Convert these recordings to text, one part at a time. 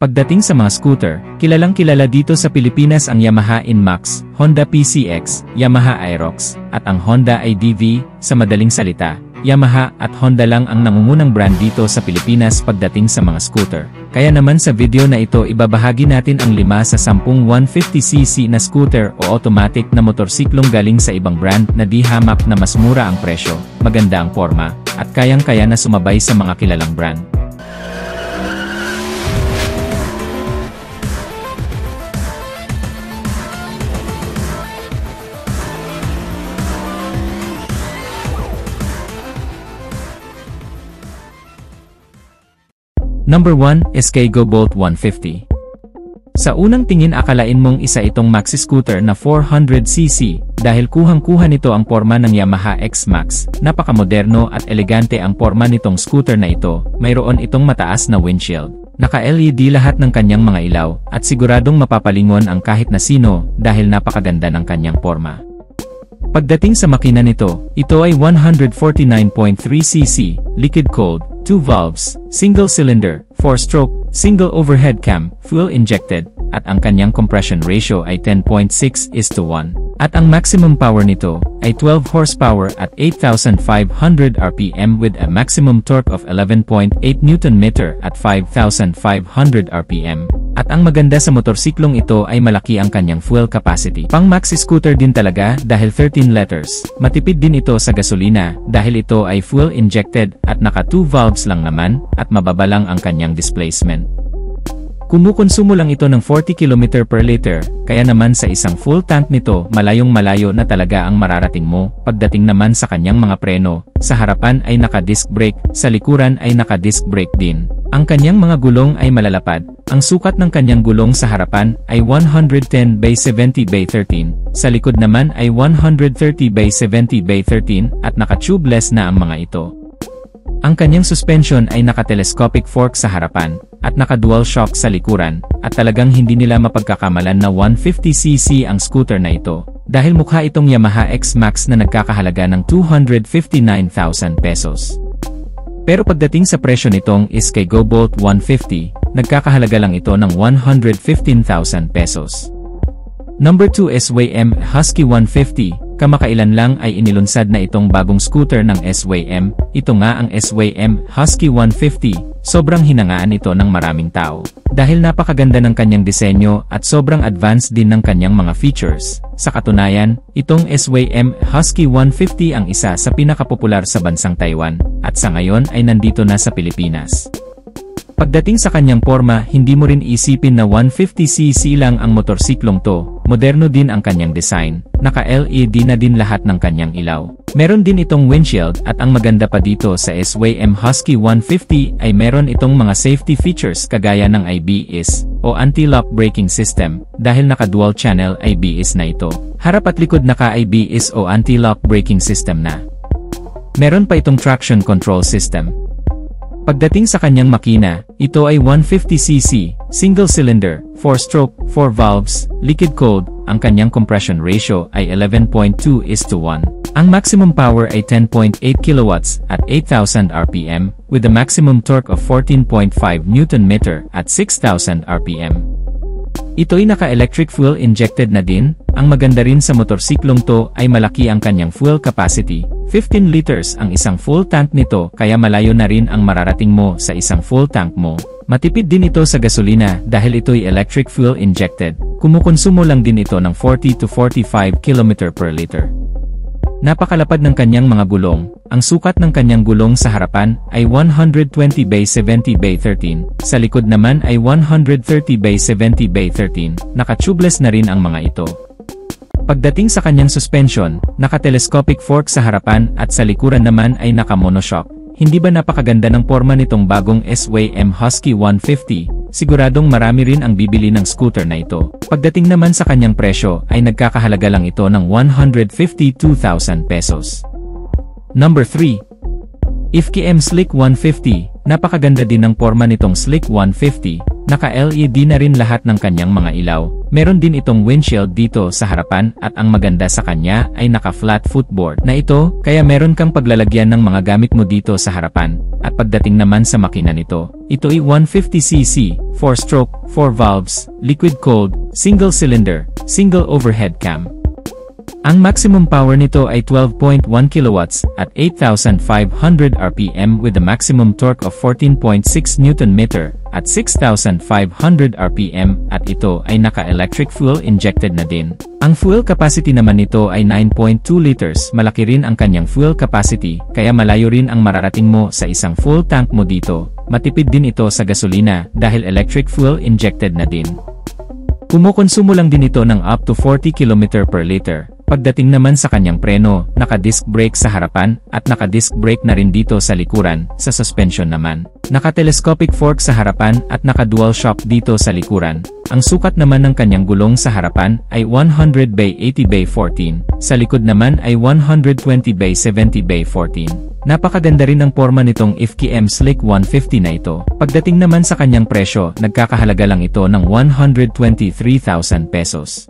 Pagdating sa mga scooter, kilalang kilala dito sa Pilipinas ang Yamaha Inmax, Honda PCX, Yamaha Aerox, at ang Honda IDV. Sa madaling salita, Yamaha at Honda lang ang nangungunang brand dito sa Pilipinas pagdating sa mga scooter. Kaya naman sa video na ito ibabahagi natin ang 5 sa 10 150cc na scooter o automatic na motorsiklong galing sa ibang brand na di hamak na mas mura ang presyo, maganda ang forma, at kayang-kaya na sumabay sa mga kilalang brand. Number 1, SK Go Bolt 150. Sa unang tingin akalain mong isa itong maxi scooter na 400cc, dahil kuhang-kuha nito ang porma ng Yamaha X-Max. Napakamoderno at elegante ang porma nitong scooter na ito, mayroon itong mataas na windshield. Naka-LED lahat ng kanyang mga ilaw, at siguradong mapapalingon ang kahit na sino dahil napakaganda ng kanyang porma. Pagdating sa makina nito, ito ay 149.3cc, liquid-cooled, 2 valves, single cylinder, 4-stroke, single overhead cam, fuel-injected, at ang kanyang compression ratio ay 10.6:1. At ang maximum power nito ay 12 horsepower at 8,500 RPM with a maximum torque of 11.8 Nm at 5,500 RPM. At ang maganda sa motorsiklong ito ay malaki ang kanyang fuel capacity. Pang maxi scooter din talaga dahil 13 liters. Matipid din ito sa gasolina dahil ito ay fuel injected at naka 2 valves lang naman at mababa lang ang kanyang displacement. Kumukonsumo lang ito ng 40 km per liter, kaya naman sa isang full tank nito malayong malayo na talaga ang mararating mo. Pagdating naman sa kanyang mga preno, sa harapan ay naka-disc brake, sa likuran ay naka-disc brake din. Ang kanyang mga gulong ay malalapad. Ang sukat ng kanyang gulong sa harapan ay 110/70/13, sa likod naman ay 130/70/13 at naka-tubeless na ang mga ito. Ang kanyang suspension ay naka-telescopic fork sa harapan, at naka-dual shock sa likuran, at talagang hindi nila mapagkakamalan na 150cc ang scooter na ito, dahil mukha itong Yamaha X-Max na nagkakahalaga ng 259,000 pesos. Pero pagdating sa presyo nitong SK Go Bolt 150, nagkakahalaga lang ito ng 115,000 pesos. Number 2, SYM Husky 150. Kamakailan lang ay inilunsad na itong bagong scooter ng SYM. Ito nga ang SYM Husky 150. Sobrang hinangaan ito ng maraming tao, dahil napakaganda ng kanyang disenyo at sobrang advanced din ng kanyang mga features. Sa katunayan, itong SYM Husky 150 ang isa sa pinakapopular sa bansang Taiwan, at sa ngayon ay nandito na sa Pilipinas. Pagdating sa kanyang porma, hindi mo rin isipin na 150cc lang ang motorsiklong to. Moderno din ang kanyang design, naka-LED na din lahat ng kanyang ilaw. Meron din itong windshield at ang maganda pa dito sa SYM Husky 150 ay meron itong mga safety features kagaya ng ABS o anti-lock braking system dahil naka-dual channel ABS na ito. Harap at likod naka-ABS o anti-lock braking system na. Meron pa itong traction control system. Pagdating sa kanyang makina, ito ay 150cc, single cylinder, 4-stroke, 4 valves, liquid-cooled, ang kanyang compression ratio ay 11.2:1. Ang maximum power ay 10.8 kilowatts at 8,000 RPM, with a maximum torque of 14.5 Nm at 6,000 RPM. Ito'y naka-electric fuel injected na din. Ang maganda rin sa motorsiklong to ay malaki ang kanyang fuel capacity. 15 liters ang isang full tank nito kaya malayo na rin ang mararating mo sa isang full tank mo. Matipid din ito sa gasolina dahil ito'y electric fuel injected. Kumukonsumo lang din ito ng 40 to 45 km per liter. Napakalapad ng kanyang mga gulong. Ang sukat ng kanyang gulong sa harapan ay 120/70/13, sa likod naman ay 130/70/13, naka-tubeless na rin ang mga ito. Pagdating sa kanyang suspension, naka-telescopic fork sa harapan at sa likuran naman ay naka-monoshock. Hindi ba napakaganda ng porma nitong bagong SYM Husky 150? Siguradong marami rin ang bibili ng scooter na ito. Pagdating naman sa kanyang presyo ay nagkakahalaga lang ito ng 152,000 pesos. Number 3. IFKM Slick 150. Napakaganda din ng forma nitong Slick 150, naka-LED na rin lahat ng kanyang mga ilaw. Meron din itong windshield dito sa harapan at ang maganda sa kanya ay naka-flat footboard na ito, kaya meron kang paglalagyan ng mga gamit mo dito sa harapan. At pagdating naman sa makina nito, ito ay 150cc, 4-stroke, 4 valves, liquid-cooled, single cylinder, single overhead cam. Ang maximum power nito ay 12.1 kilowatts at 8,500 RPM with a maximum torque of 14.6 Nm at 6,500 RPM at ito ay naka-electric fuel injected na din. Ang fuel capacity naman nito ay 9.2 liters. Malaki rin ang kanyang fuel capacity kaya malayo rin ang mararating mo sa isang full tank mo dito. Matipid din ito sa gasolina dahil electric fuel injected na din. Kumukonsumo lang din ito ng up to 40 km per liter. Pagdating naman sa kanyang preno, naka-disc brake sa harapan at naka-disc brake na rin dito sa likuran. Sa suspension naman, naka-telescopic fork sa harapan at naka-dual shock dito sa likuran. Ang sukat naman ng kanyang gulong sa harapan ay 100 by 80 by 14. Sa likod naman ay 120 by 70 by 14. Napakaganda rin ang forma nitong FKM Slick 150 na ito. Pagdating naman sa kanyang presyo, nagkakahalaga lang ito ng 123,000 pesos.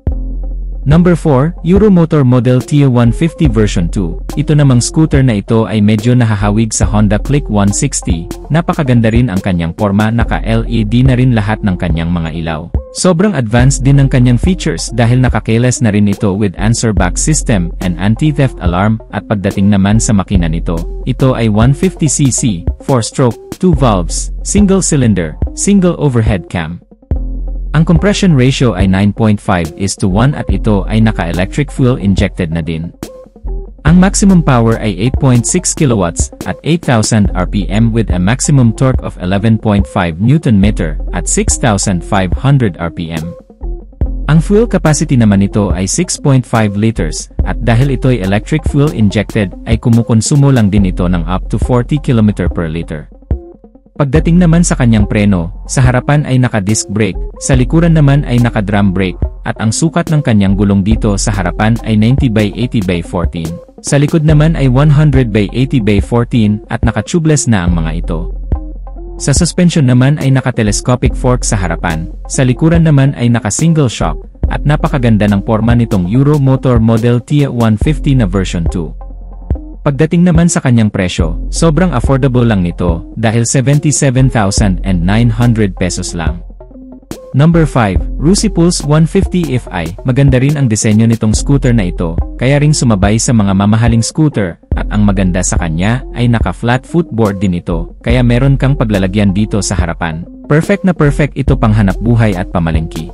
Number 4, Euromotor Model T150 version 2. Ito namang scooter na ito ay medyo nahahawig sa Honda Click 160. Napakaganda rin ang kanyang forma, naka-LED na rin lahat ng kanyang mga ilaw. Sobrang advanced din ng kanyang features dahil naka-keyless na rin ito with answer back system and anti-theft alarm at pagdating naman sa makina nito, ito ay 150cc, 4-stroke, 2 valves, single cylinder, single overhead cam. Ang compression ratio ay 9.5:1 at ito ay naka-electric fuel injected na din. Ang maximum power ay 8.6 kilowatts at 8,000 RPM with a maximum torque of 11.5 Nm at 6,500 RPM. Ang fuel capacity naman nito ay 6.5 liters at dahil ito ay electric fuel injected ay kumukonsumo lang din ito ng up to 40 km per liter. Pagdating naman sa kanyang preno, sa harapan ay naka-disc brake, sa likuran naman ay naka-drum brake, at ang sukat ng kanyang gulong dito sa harapan ay 90 by 80 by 14. Sa likod naman ay 100 by 80 by 14 at naka-tubeless na ang mga ito. Sa suspension naman ay naka-telescopic fork sa harapan, sa likuran naman ay naka-single shock, at napakaganda ng forma nitong Euromotor Model T150 na version 2. Pagdating naman sa kanyang presyo, sobrang affordable lang nito dahil 77,900 pesos lang. Number 5, Russi Pulse 150 Fi. Maganda rin ang disenyo nitong scooter na ito, kaya ring sumabay sa mga mamahaling scooter, at ang maganda sa kanya ay naka-flat footboard din ito, kaya meron kang paglalagyan dito sa harapan. Perfect na perfect ito pang hanap buhay at pamalengke.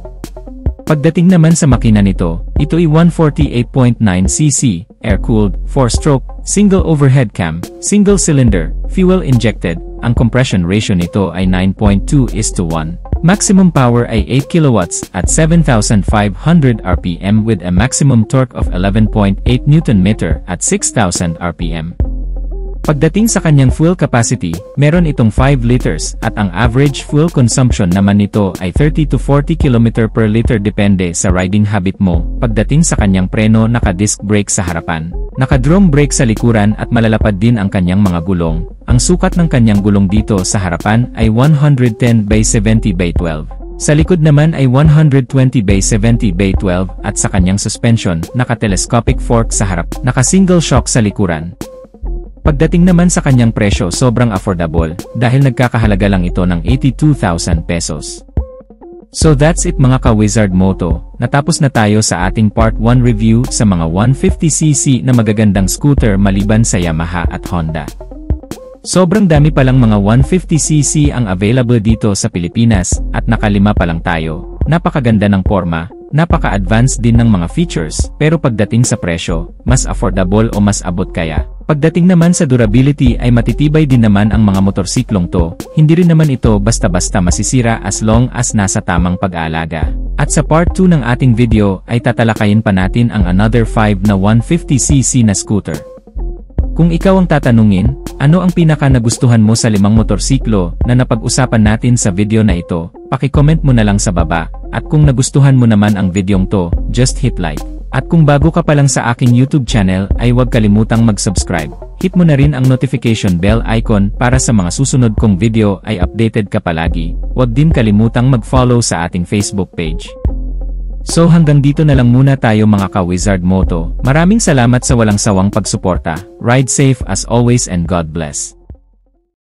Pagdating naman sa makina nito, ito ay 148.9cc, air-cooled, 4-stroke, single overhead cam, single cylinder, fuel injected. Ang compression ratio nito ay 9.2:1. Maximum power ay 8 kilowatts at 7,500 RPM with a maximum torque of 11.8 Nm at 6,000 RPM. Pagdating sa kanyang fuel capacity, meron itong 5 liters at ang average fuel consumption naman nito ay 30 to 40 km per liter depende sa riding habit mo. Pagdating sa kanyang preno, naka-disc brake sa harapan, naka-drum brake sa likuran at malalapad din ang kanyang mga gulong. Ang sukat ng kanyang gulong dito sa harapan ay 110 by 70 by 12. Sa likod naman ay 120 by 70 by 12 at sa kanyang suspension, naka-telescopic fork sa harap, naka-single shock sa likuran. Pagdating naman sa kanyang presyo, sobrang affordable dahil nagkakahalaga lang ito ng 82,000 pesos. So that's it mga ka-Wizard Moto, natapos na tayo sa ating part 1 review sa mga 150cc na magagandang scooter maliban sa Yamaha at Honda. Sobrang dami palang mga 150cc ang available dito sa Pilipinas at nakalima pa lang tayo. Napakaganda ng forma, napaka-advanced din ng mga features, pero pagdating sa presyo, mas affordable o mas abot kaya. Pagdating naman sa durability ay matitibay din naman ang mga motorsiklong to, hindi rin naman ito basta-basta masisira as long as nasa tamang pag-aalaga. At sa part 2 ng ating video ay tatalakayin pa natin ang another 5 na 150cc na scooter. Kung ikaw ang tatanungin, ano ang pinaka nagustuhan mo sa 5 motorsiklo na napag-usapan natin sa video na ito, paki-comment mo na lang sa baba, at kung nagustuhan mo naman ang videong to, just hit like. At kung bago ka pa lang sa aking YouTube channel ay huwag kalimutang mag-subscribe. Hit mo na rin ang notification bell icon para sa mga susunod kong video ay updated ka palagi. Huwag din kalimutang mag-follow sa ating Facebook page. So hanggang dito na lang muna tayo mga ka-Wizard Moto. Maraming salamat sa walang sawang pagsuporta. Ride safe as always and God bless.